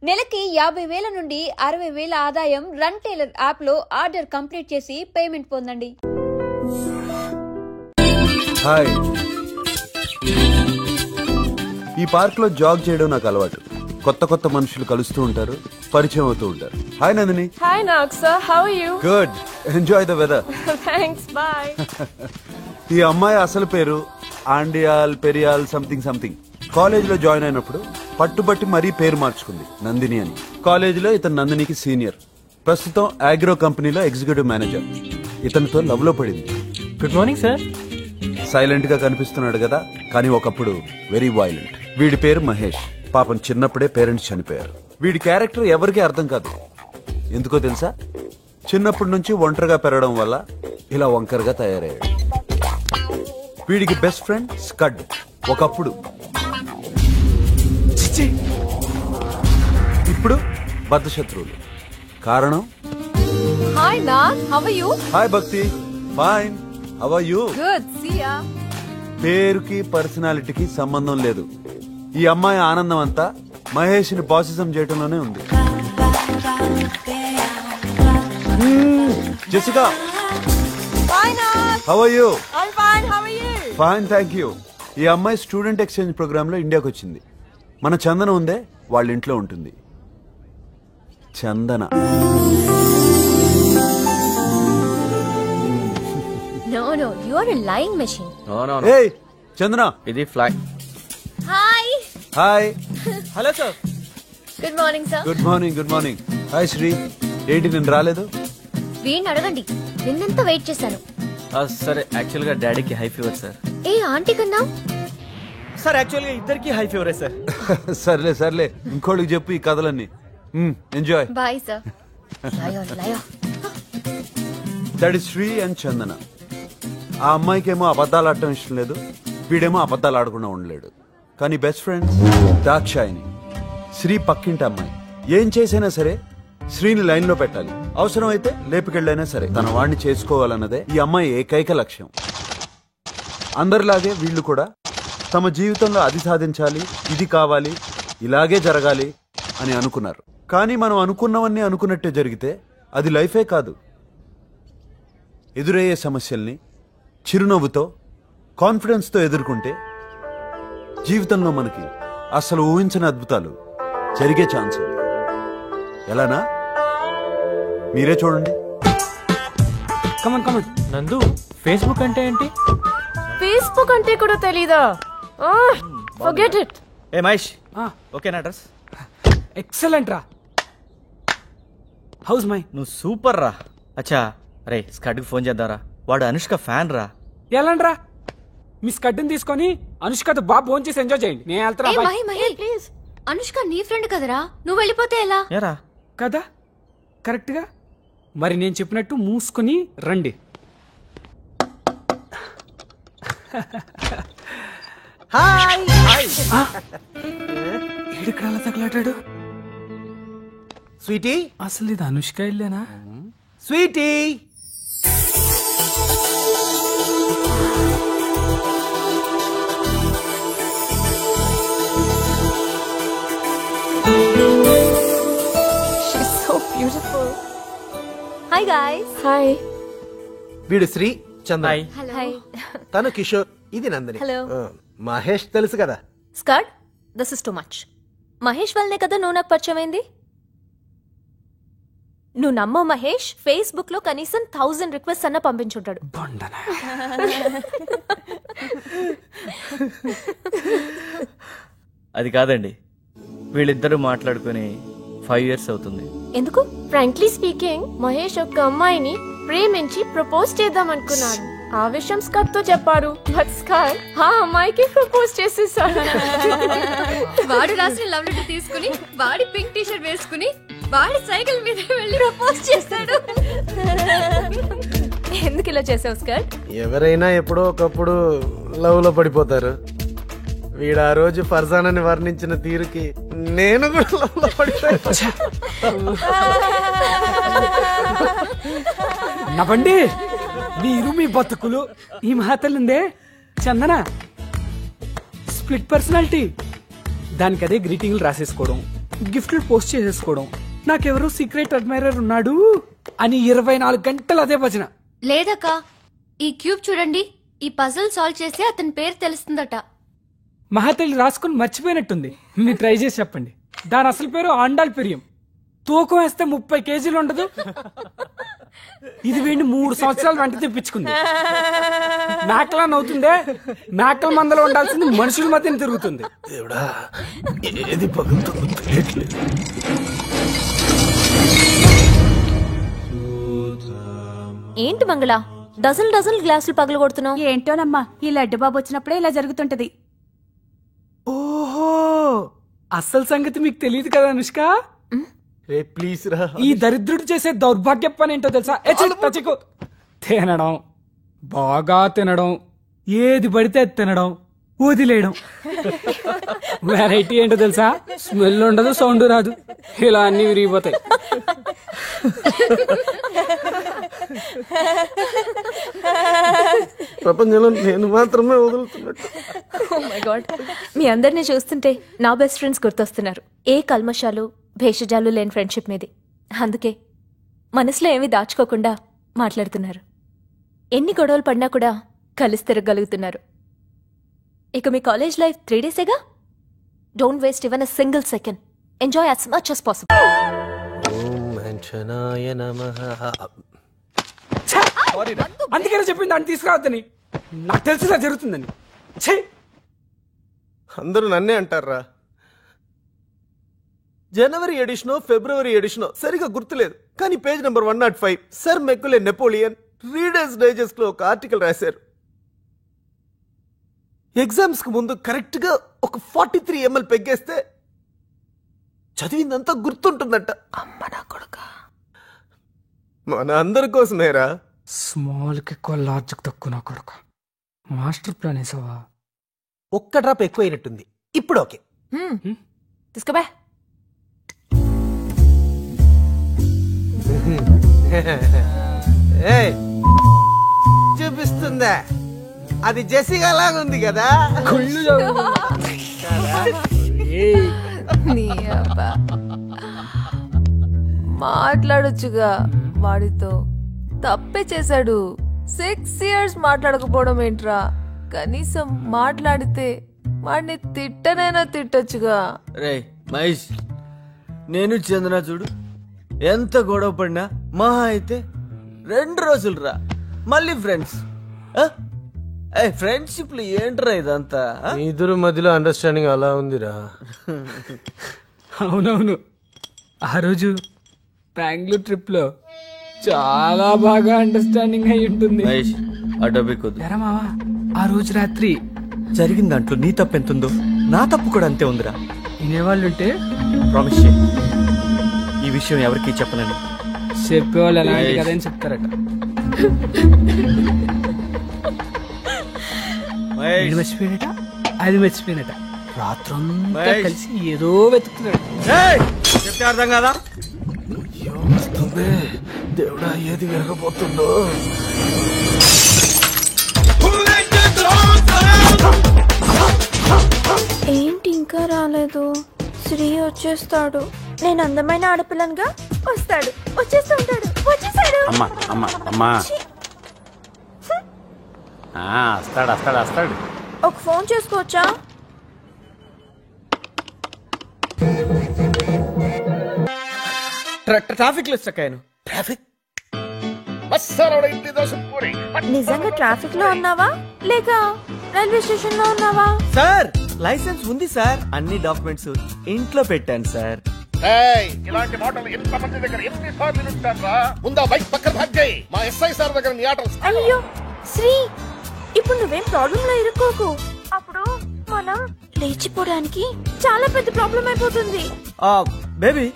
నెలకి 50,000 నుండి 60,000 ఆదాయం రన్ టైలర్ యాప్ లో ఆర్డర్ కంప్లీట్ చేసి పేమెంట్ పొందండి. హాయ్, ఈ పార్క్ లో జాగ్ చేయడం నాకు అలవాటు. కొత్త కొత్త మనుషులు కలుస్తూ ఉంటారు, పరిచయం అవుతూ ఉంటారు. Hi Nandini. Hi Nagsa, how are you? Good, enjoy the weather. Thanks, bye. ఈ అమ్మాయి అసలు పేరు Andiyal Periyal something something. College లో జాయిన్ అయినప్పుడు పట్టుబట్టి మరీ పేరు మార్చుకుంది, నందిని అని. కాలేజ్ లో ఇతను నందినికి సీనియర్. ప్రస్తుతం అగ్రో కంపెనీలో ఎగ్జిక్యూటివ్ మేనేజర్. ఇతనితో లవ్ లో పడింది. Good morning sir. సైలెంట్ గా కనిపిస్తున్నాడు కదా, కానీ ఒకప్పుడు వెరీ వైలెంట్. వీడి పేరు మహేష్. పాపం చిన్నప్పుడే పేరెంట్స్ చనిపోయారు. వీడి క్యారెక్టర్ ఎవరికీ అర్థం కాదు. ఎందుకో తెలుసా? చిన్నప్పటి నుంచి ఒంటరిగా పెరగడం వల్ల ఇలా వంకరగా తయారయ్యాడు. వీడికి బెస్ట్ ఫ్రెండ్ స్కడ్. ఒకప్పుడు, ఇప్పుడు బద్ధ శత్రువులు. కారణం? Hi Nag, how are you? Hi Bhakti, fine. How are you? Good, see ya. పేరుకి పర్సనాలిటీకి సంబంధం లేదు. ఈ అమ్మాయి ఆనందం అంతా మహేష్ ని బాసిజం చేయటంలోనే ఉంది. Jessica, hi Nag. How are you? I am fine, how are you? Fine, thank you. ఈ అమ్మాయి స్టూడెంట్ ఎక్స్చేంజ్ ప్రోగ్రామ్ లో ఇండియాకి వచ్చింది. మన చందన ఉందే, వాళ్ళ ఇంట్లో ఉంటుంది. చందన. No, you are a lying machine. No. ఏయ్ చందన. ఇది fly. Hi. Hi. Hello sir. Good morning, sir. Good morning. Good morning. Hi Sri. ఏంటి నేను రాలేదు? వీణ్ణి అడగండి, నిన్నెంత వెయిట్ చేశాను. సరే, యాక్చువల్ గా డాడీకి హై ఫీవర్ సార్. ఏ ఆంటీ కన్నా సార్ యాక్చువల్ గా ఇద్దరికి హై ఫీవరే సార్. సర్లే ఇంకోళ్ళకి చెప్పు ఈ కథలన్నీ. ఎంజాయ్. Bye sir. లయో that is Sri and Chandana. ఆ అమ్మాయికేమో అబద్ధాలు ఆడటం ఇష్టం లేదు, వీడేమో అబద్ధాలు ఆడకుండా ఉండలేడు. కానీ బెస్ట్ ఫ్రెండ్స్ దాక్షాయిని. శ్రీ పక్కింటి అమ్మాయి. ఏం చేసైనా సరే శ్రీని లైన్ లో పెట్టాలి. అవసరమైతే లేపుకెళ్ళైనా సరే తన వాడిని చేసుకోవాలన్నదే ఈ అమ్మాయి ఏకైక లక్ష్యం. అందరిలాగే వీళ్ళు కూడా తమ జీవితంలో అది సాధించాలి, ఇది కావాలి, ఇలాగే జరగాలి అని అనుకున్నారు. కానీ మనం అనుకున్నవన్నీ అనుకున్నట్టే జరిగితే అది లైఫే కాదు. ఎదురయ్యే సమస్యల్ని చిరునవ్వుతో, కాన్ఫిడెన్స్తో ఎదుర్కొంటే జీవితంలో మనకి అసలు ఊహించని అద్భుతాలు జరిగే ఛాన్స్ ఉంది. ఎలానా? మీరే చూడండి. కమన్ నందు, ఫేస్బుక్ అంటే ఏంటి? ఫేస్బుక్ అంటే కూడా తెలీదా? Forget it. ఏ మహేష్, ఓకేనా అడ్రస్? ఎక్సలెంట్ రా. House my. నువ్వు సూపర్ రా. అచ్చా, రే స్కడ్కి ఫోన్ చేద్దారా, వాడు అనుష్క ఫ్యాన్ రా. ఎలాండ్రా? మీ స్కడ్ని తీసుకొని అనుష్కతో బాగా ఫోన్ చేసి ఎంజాయ్ చేయండి. నేను వెళ్తారా? ప్లీజ్. అనుష్క నీ ఫ్రెండ్ కదరా, నువ్వు వెళ్ళిపోతే ఎలా? ఏరా కదా కరెక్ట్ గా. మరి నేను చెప్పినట్టు మూసుకుని రండి. ఏడుక్కడ తగలాటాడు స్వీటీ. అసలు ఇది అనుష్క వెళ్ళానా? Sweety, She's so beautiful. Hi guys. Hi. వీడు శ్రీ, చందన. Hi. తను కిషోర్, ఇది నందిని. Hello. మహేష్ తెలుసు కదా. Scud, this is too much. Mahesh వల్లనే కదా నువ్వు నాకు పరిచయమైంది. నువ్వు నమ్మో మహేష్ ఫేస్బుక్ లో కనీసం 1000 రిక్వెస్ట్ అన్న పంపించుంటాడు. అది కాదండి, వీళ్ళిద్దరూ మాట్లాడుకుని 5 years అవుతుంది. ఎందుకు? ఫ్రాంక్లీ స్పీకింగ్, మహేష్ ఒక అమ్మాయిని ప్రేమించి ప్రపోజ్ చేద్దాం అనుకున్నాడు. ఆ విషయం స్కట్ తో చెప్పాడు. బట్ స్కట్ ఆ అమ్మాయికి ప్రపోజ్ చేసేసాడు. వాడు రాసిన లవ్ లెటర్ తీసుకుని, వాడి పింక్ టీ షర్ట్ వేసుకుని, వాడి సైకిల్ మీద వెళ్ళి ప్రపోజ్ చేస్తాడు. ఎందుకు ఇలా చేసావు స్కట్? ఎవరైనా ఎప్పుడో ఒకప్పుడు లవ్ లో పడిపోతారు. వీడు ఆ రోజు ఫర్జానాని వర్ణించిన తీరుకి నేను కూడా లవ్ లో పడిపోయా. నవ్వండి మీరు మీ బతుకులు. ఈ మాటలుందే చందన స్ప్లిట్ పర్సనాలిటీ. దానికి అదే గ్రీటింగ్లు రాసేసుకోవడం, గిఫ్ట్లు పోస్ట్ చేసేసుకోవడం, నాకెవరో సీక్రెట్ అడ్మైరర్ ఉన్నాడు అని 24 గంటలు అదే భజన. లేదక్క, ఈ క్యూబ్ చూడండి, ఈ పజిల్ సాల్వ్ చేస్తే అతని పేరు తెలుస్తుందట. మహాతల్లి రాసుకుని మర్చిపోయినట్టుంది. మీరు ట్రై చేసి చెప్పండి. దాని అసలు పేరు ఆండాల్ పెరియం. తూకం వేస్తే 30 కేజీలు ఉండదు. ఇది వీడిని 3 సంవత్సరాలు వెంట తెప్పించుకుంది. మేకలా నవ్వుతుందే, మేకల మందలో ఉండాల్సింది మనుషుల మధ్యన తిరుగుతుంది. దేవుడా, ఏది పగులుతుందో తెలియట్లేదు. ఏంటి మంగళ, డజన్ గ్లాసులు పగలు కొడుతున్నావు? ఏంటోనమ్మా, ఈ లడ్డు బాబు వచ్చినప్పుడే ఇలా జరుగుతుంటది. ఓహో, అసలు సంగతి మీకు తెలియదు కదా అనుష్క. రే ప్లీజ్ రా. ఈ దరిద్రుడు చేసే దౌర్భాగ్య పని ఏంటో తెలుసా? తినడం, బాగా తినడం, ఏది పడితే అది తినడం, వదిలేయడం. వెరైటీ ఏంటో తెలుసా? స్మెల్ ఉండదు, సౌండ్ రాదు, ఇలా అన్ని విరిగిపోతాయి. ప్రపంచంలో నేను మాత్రమే వదులుతున్నట్టు. మీ అందరినీ చూస్తుంటే నా బెస్ట్ ఫ్రెండ్స్ గుర్తొస్తున్నారు. ఏ కల్మషాలు భేషజాలు లేని ఫ్రెండ్షిప్ మీది. అందుకే మనసులో ఏమీ దాచుకోకుండా మాట్లాడుతున్నారు. ఎన్ని గొడవలు పడినా కూడా కలిసి తిరగలుగుతున్నారు. ఇక మీ కాలేజ్ లైఫ్ 3 డేసేగా. Don't waste even a single second. Enjoy as much as possible. అందుకనే చెప్పింది దాన్ని తీసుకురావద్దని. నాకు తెలిసినా జరుగుతుందని. అందరూ నన్నే అంటారా. జనవరి ఎడిషనో ఫిబ్రవరి ఎడిషనో సరిగా గుర్తులేదు, కానీ page number 105 sir మెక్కులే Napoleon readers digest లో ఒక ఆర్టికల్ రాశారు. ఎగ్జామ్స్ కు ముందు కరెక్ట్ గా ఒక 43 ml పెగ్గేస్తే చదివిందంతా గుర్తుంటుందంట. అమ్మ నా కొడుక, మన అందరి కోసమేరా. స్మాల్ కి ఎక్కువ, లార్జ్ కి తక్కువ. నా కొడుక, మాస్టర్ ప్లాన్ వేసావా? ఒక్క డ్రాప్ ఎక్కువ అయినట్టుంది. ఇప్పుడు ఓకే. తీసుకోబా. చూపిస్తుందా? అది జెసిగా లాగుంది కదా. మాట్లాడొచ్చుగా వాడితో. తప్పే చేశాడు. 6 years మాట్లాడకపోవడం ఏంట్రా? కనీసం మాట్లాడితే వాడిని తిట్టనైనా తిట్టొచ్చుగా. రే మహేష్, నేను చంద్ర చూడు, ఎంత గొడవ పడినా మహా అయితే 2 రోజులు రా, మళ్ళీ ఫ్రెండ్స్. ఫ్రెండ్షిప్ లో ఏంట్రా ఇదంతా? ఇద్దరు మధ్యలో అండర్స్టాండింగ్ అలా ఉందిరా. అవునవును, ఆ రోజు బెంగళూరు ట్రిప్ లో చాలా బాగా అండర్స్టాండింగ్ అయి ఉంటుంది. మహేష్, ఆ టాపిక్ వద్దు. ఎరా మావా, ఆ రోజు రాత్రి జరిగిన దాంట్లో నీ తప్పు ఎంత ఉందో నా తప్పు కూడా అంతే ఉందిరా. వినేవాళ్ళుంటే ప్రామిస్ చేయి, ఈ విషయం ఎవరికి చెప్పనని. చెప్పేవాళ్ళు ఎలాంటి కదా అని చెప్తారట. ఇది మర్చిపోయినట, అది మర్చిపోయినట. రాత్రంతా కలిసి ఏదో వెతుకుతున్నాడు. చెప్తే అర్థం కదా? దేవుడా, ఏది విరగబోతుందో. ఏంటి ఇంకా రాలేదు? శ్రీ వచ్చేస్తాడు. నేను అందమైన ఆడపిల్లనుగా వస్తాడు, వచ్చేస్తాడు, వచ్చేసాడు. అమ్మా అమ్మా అమ్మా, వస్తాడు వస్తాడు వస్తాడు. ఒక ఫోన్ చేసుకోవచ్చా? ట్రాఫిక్ లో స్టక్ అయ్యాను. ట్రాఫిక్ నిజంగా ట్రాఫిక్ లో ఉన్నావా లేక రైల్వే స్టేషన్ లో ఉన్నావా? సార్, లైసెన్స్ ఉంది సార్, అన్ని డాక్యుమెంట్స్ ఇంట్లో పెట్టాను సార్. ఇలాంటి మాటలు ఎంతమంది దగ్గర ఎన్నిసార్లు వింటారా? ముందా బైక్ పక్కన భాగ్యాయి, మా ఎస్ఐ సార్ దగ్గర నీ ఆటలు. అయ్యో శ్రీ, ఇప్పుడు నువ్వేం ప్రాబ్లం లో ఇరుక్కోకు. అప్పుడు మనం లేచిపోవడానికి చాలా పెద్ద ప్రాబ్లం అయిపోతుంది. బేబీ,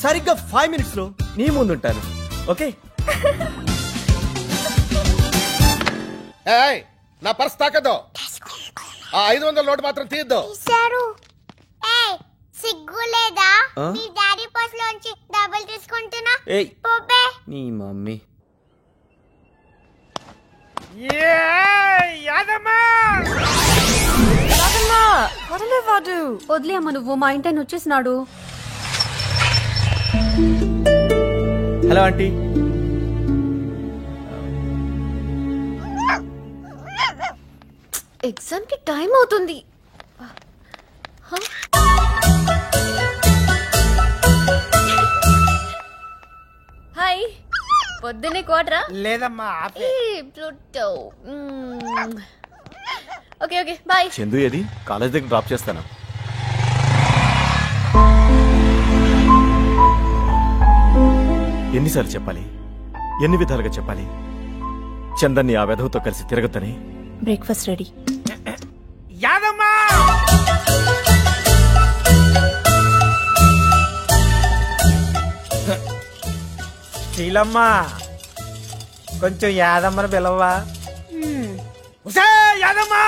సరిగ్గా 5 minutes లో నీ ముందు ఉంటాను. ఓకే? నా పర్స్ తాకద్దు. ఆ 500 నోటు మాత్రం తీయద్దు. సిగ్గు లేదా? మీ డాడీ పర్స్ లోంచి డబ్బులు తీసుకుంటున్నా. నీ మమ్మీ. వదిలే అమ్మ, నువ్వు మా ఇంటి వచ్చేసినాడు. Hello aunty. ఎగ్జామ్ కి టైం అవుతుంది. హాయ్, పొద్దున్నే క్వార్టరా? లేదమ్మా. Pluto. Okay okay bye. Chandu ఏది? కాలేజ్ దగ్గర డ్రాప్ చేస్తాను. ఎన్నిసార్లు చెప్పాలి, ఎన్ని విధాలుగా చెప్పాలి చందన్ని ఆ వెధవతో కలిసి తిరగద్దని? Breakfast ready. యాదమ్మా శీలమ్మా, కొంచెం యాదమ్మని పిలవా? యాదమ్మా.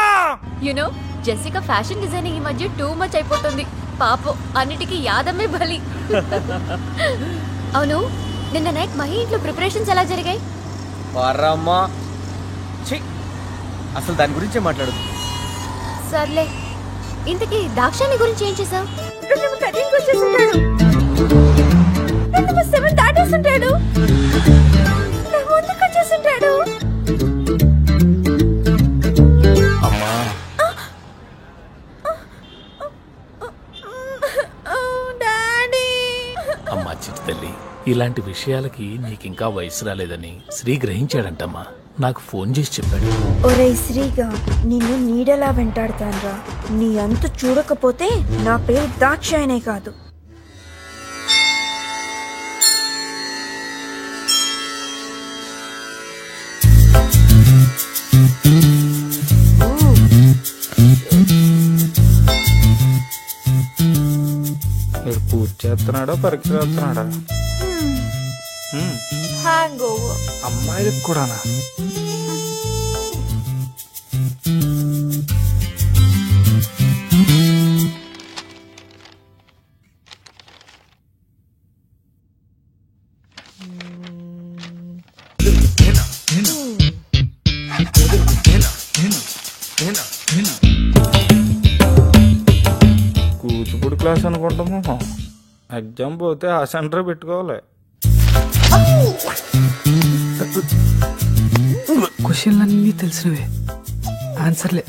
యునో జెసికా ఫ్యాషన్ డిజైనింగ్ ఈ మధ్య టూ మచ్ అయిపోతుంది. పాపం అన్నిటికీ యాదమ్మే బలి. అవును, నిన్న నైట్ మహి ఇంట్లో ప్రిపరేషన్స్ ఎలా జరిగాయి? పరమ్మా, అసలు దాని గురించే మాట్లాడదు. సర్లే, ఇంతకీ దాక్షాని గురించి ఏం చేసావు? అమ్మా, అమ్మా చిట్టి తల్లి, ఇలాంటి విషయాలకి నీకింకా వయసు రాలేదని శ్రీ గ్రహించాడంటమ్మా. నాకు ఫోన్ చేసి చెప్పాడు. ఒరే శ్రీగా, నిన్ను నీడలా వెంటాడతాన్రా. నీ అంతు చూడకపోతే నా పేరు దాక్షాయనే కాదు. పూజ చేస్తున్నాడా, పరీక్ష రాస్తున్నాడా? Hang over. అమ్మాయిలకు కూడానా? కూచిపూడి క్లాస్ అనుకుంటాము. ఎగ్జామ్ పోతే ఆ సెంటర్ పెట్టుకోవాలి. క్వశ్చన్లు అన్నీ తెలిసినవే, ఆన్సర్లే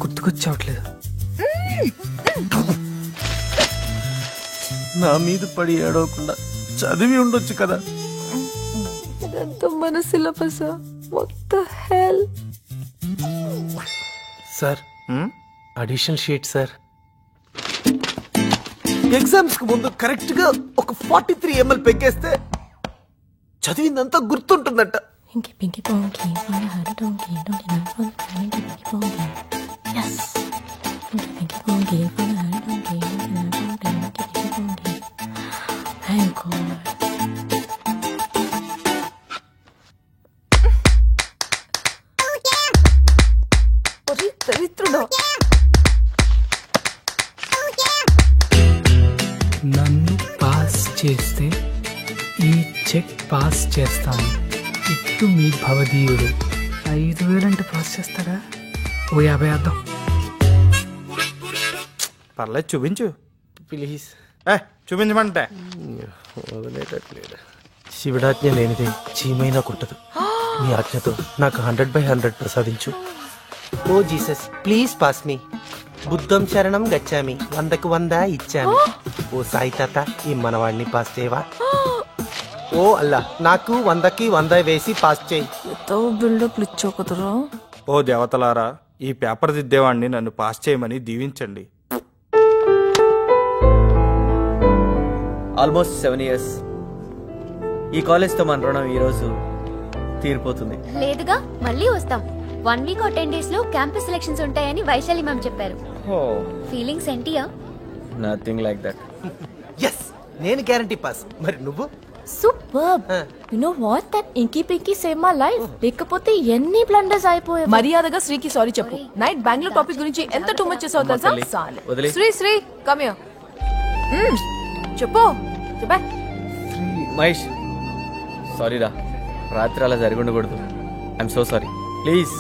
గుర్తుకొచ్చావట్లేదు. నా మీద పడి ఏడవకుండా చదివి ఉండొచ్చు కదా. ఇదంతా మన syllabus. What the hell? Sir, addition sheet sir. Exams కు ముందు కరెక్ట్ గా ఒక 43 ml పెగ్గేస్తే చదివిందంతా గుర్తుంటుందట. దరిద్రుడు. నన్ను పాస్ చేస్తే ఈ చెక్ పాస్ చేస్తాను. ఇట్టు మీ భవదీయుడు. 5,000 అంటే పాస్ చేస్తాడా? ఓ 50 వేద్దాం. పర్లేదు, చూపించు ప్లీజ్. చూపించమంటే వదిలేటట్లేదు. శివుడాజ్ఞ లేనిదే చీమైనా కుట్టదు. నీ ఆజ్ఞతో నాకు 100/100 ప్రసాదించు. ఓ జీసస్, ప్లీజ్ పాస్ మీ. బుద్ధం శరణం గచ్చామి, 100కు 100 ఇచ్చామి. ఓ సాయి తాత, ఈ మనవాడిని పాస్ చేయవా? ఓ అల్లా, నాకు 100కి 100 వేసి పాస్ చేయి. బిల్డప్ ఇచ్చోకుతురా. ఓ దేవతలారా, ఈ పేపర్ దిద్దేవాడిని నన్ను పాస్ చేయమని దీవించండి. Almost 7 years. ఈ కాలేజ్తో మన రుణం ఈరోజు తీరిపోతుంది. లేదుగా, మళ్ళీ వస్తాం. 1 week or 10 days లో క్యాంపస్ సెలక్షన్స్ ఉంటాయని వైశాలి మ్యామ్ చెప్పారు. ఫీలింగ్స్ ఏంటియా? Nothing like that. ఎస్, నేను గ్యారంటీ పాస్. మరి నువ్వు? Super. You know what, that inky pinky save my life. లేకపోతే ఎన్ని బ్లండర్స్ అయిపోయాయి. మర్యాదగా శ్రీకి సారీ చెప్పు. నైట్ బెంగళూరు టాపిక్ గురించి ఎంత టూ మచ్ చేసావు తెలుసా? Sri come here. చెప్పు చెప్పా. మహేష్, సారీ రా, రాత్రి అలా జరిగి ఉండకూడదు. I'm so sorry. ప్లీజ్.